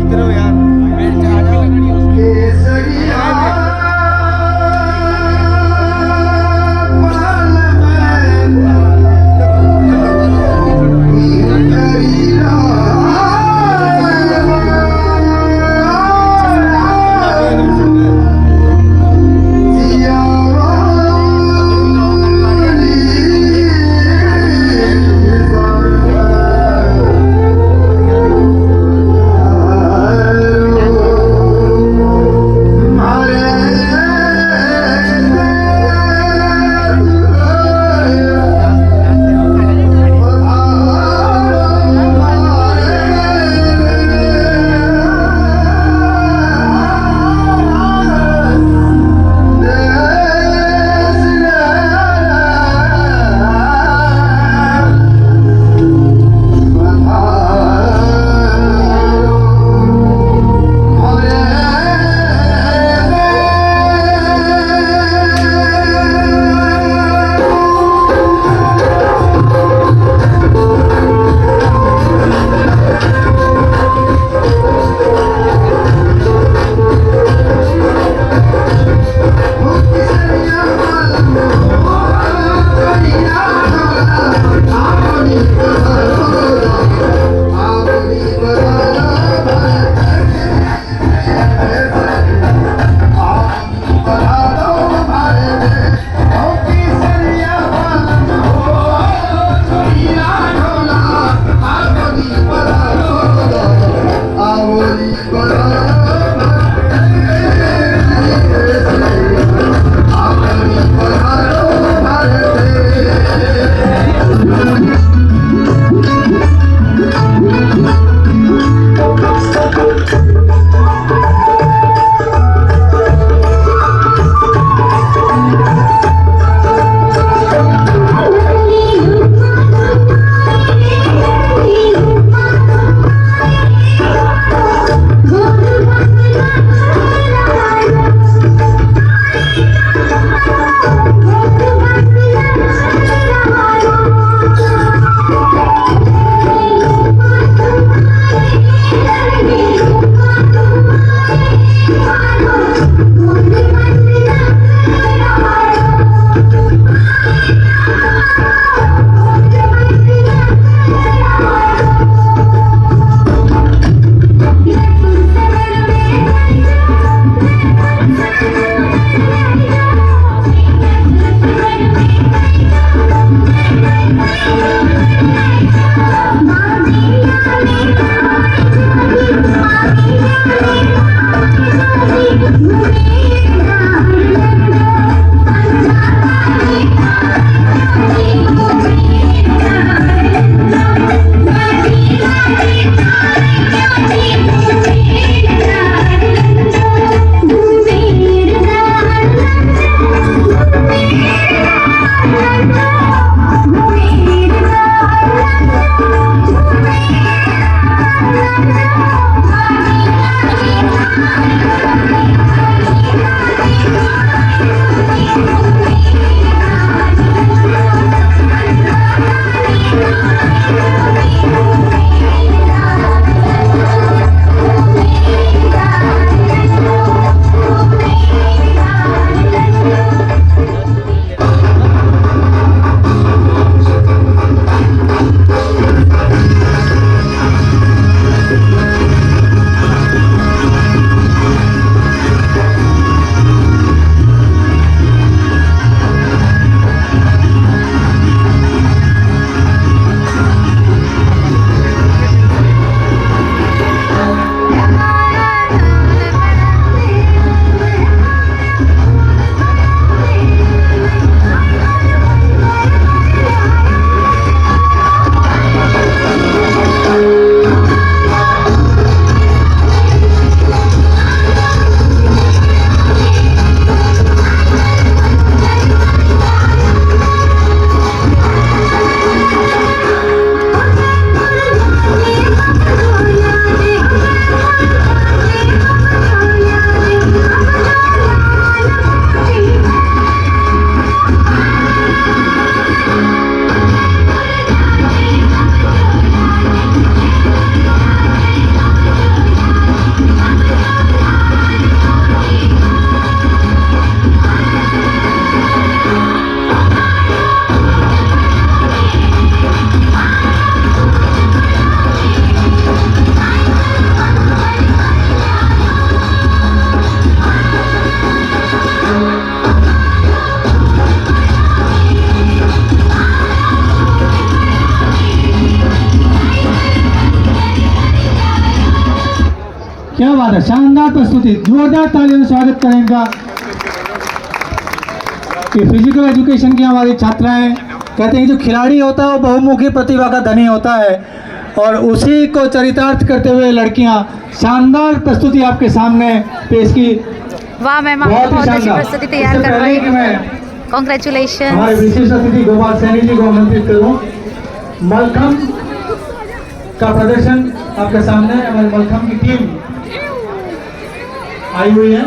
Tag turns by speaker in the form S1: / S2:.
S1: देखते रहो यार।
S2: क्या बात है, शानदार प्रस्तुति, जोरदार तालियों से स्वागत करें इनका। ये फिजिकल एजुकेशन की हमारी छात्राएं कहते हैं जो खिलाड़ी होता है वो बहुमुखी प्रतिभा का धनी होता है, और उसी को चरितार्थ करते हुए लड़कियां शानदार प्रस्तुति आपके सामने पेश की।
S3: वाह मैम, आप बहुत अच्छी प्रस्तुति तैयार कर रही हैं। कॉन्ग्रेचुलेशन।
S2: हमारे विशेष अतिथि गोपाल सैनी जी को आमंत्रित करूं। मलखम का प्रदर्शन आपके सामने, हमारे मलखम की टीम आई हुई है।